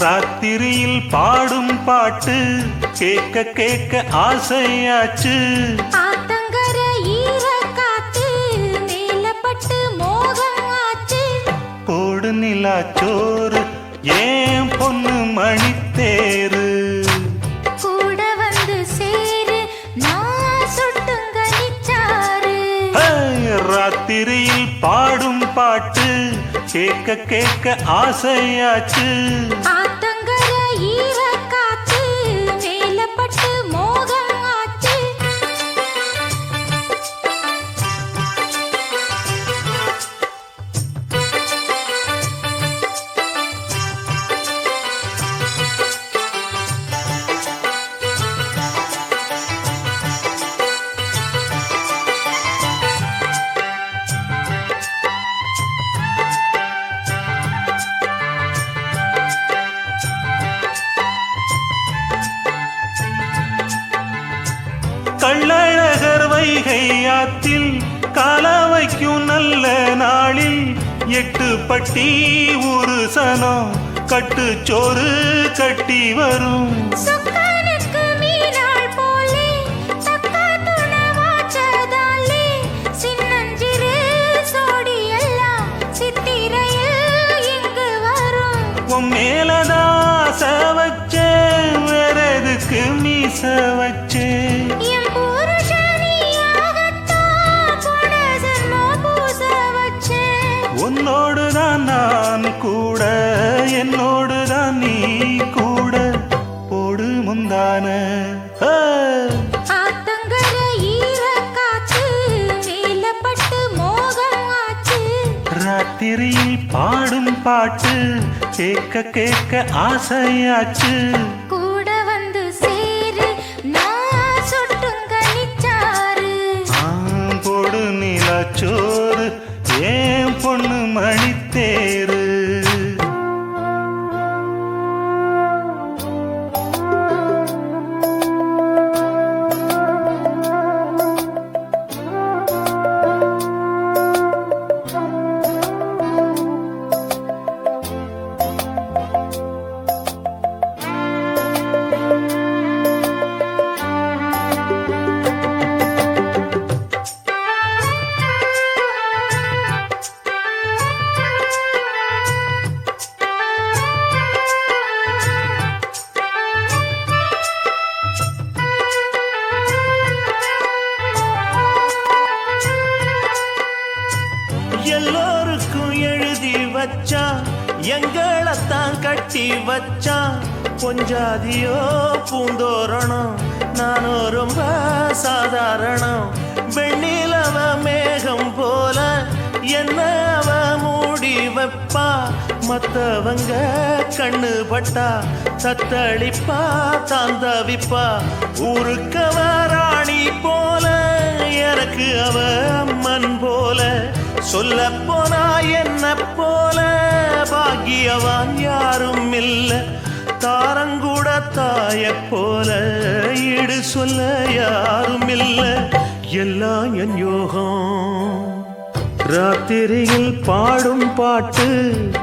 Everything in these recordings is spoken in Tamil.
ராத்திரியில் பாடும் பாட்டு கேட்க கேட்க ஆசையாச்சு. ஆத்தங்கர ஈர காத்து மேலப்பட்டு மோகம் ஆச்சு. போடு நிலாச்சோறு ஏன் பொண்ணு மணித்தேரு கூட வந்து சேரு நான் சுட்டுங்க நிச்சாரு. ராத்திரியில் பாடும் பாட்டு கேட்க கேட்க ஆசையாச்சு. ஆத்தங்கர ஈர காத்து மேலப்பட்டு மோகம் ஆச்சு. கள்ளழகர் வைகை ஆத்தில் கால வைக்கும் நல்ல நாளில் 8 பட்டி ஒரு சனம் கட்டுச்சோறு கட்டி வரும். சொக்கனுக்கு மீனாள் போலே தக்கா துணவாச்சதாலே சின்னஞ்சிறு சோடி எல்லாம் சித்திரையில் இங்கு வரும். உன் மேலதான் ஆசை வச்சேன் வேற எதுக்கு மீச வச்சேன். என் புருஷனியாகத்தான் போன ஜென்மம் பூச வச்சேன். உன்னோடுதான் நான் கூட என்னோடுதான் நீ கூட போடு முந்தான. ஆத்தங்கர ஈர காத்து மேலப்பட்டு மோகம் ஆச்சு. ராத்திரியில் பாடும் பாட்டு கேட்க கேட்க ஆசையாச்சு. கூட வந்து சேரு நான் சுட்டுங்க நிச்சாரு. போடு நிலாச்சோறு ஏன் பொண்ணு மணித்தேரு. எல்லோருக்கும் எழுதி வச்சான் எங்களைத்தான் கட்டி வச்சான். பொஞ்சாதியோ பூந்தோரணம் நானோ ரொம்ப சாதாரணம். வெண்ணிலவ மேகம் போல என்ன அவ மூடி வைப்பா. மத்தவங்க கண்ணு பட்டா தத்தளிப்பா தாந்தவிப்பா. ஊருக்கவ ராணி போல எனக்கு அவ அம்மன் போல. சொல்ல போனா என்ன போல பாக்கியவான் யாரும் இல்ல. தாரங்கூட தாய போல ஈடு சொல்ல யாரும் இல்ல. எல்லாம் என் யோகம். ராத்திரியில் பாடும் பாட்டு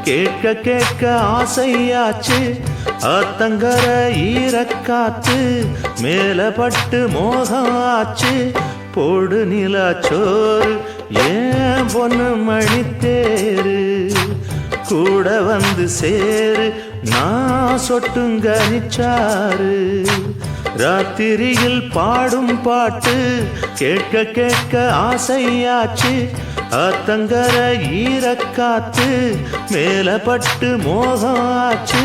கேட்க கேட்க ஆசையாச்சு. ஆத்தங்கர ஈரக்காத்து மேலப்பட்டு மோகம் ஆச்சு. போடு நிலாச்சோறு ஏன் பொண்ணு மணித்தேரு கூட வந்து சேரு நான் சொட்டுங்க நிச்சாரு. ராத்திரியில் பாடும் பாட்டு கேட்க கேட்க ஆசையாச்சு. ஆத்தங்கர ஈரக்காத்து மேலப்பட்டு மோகம் ஆச்சு.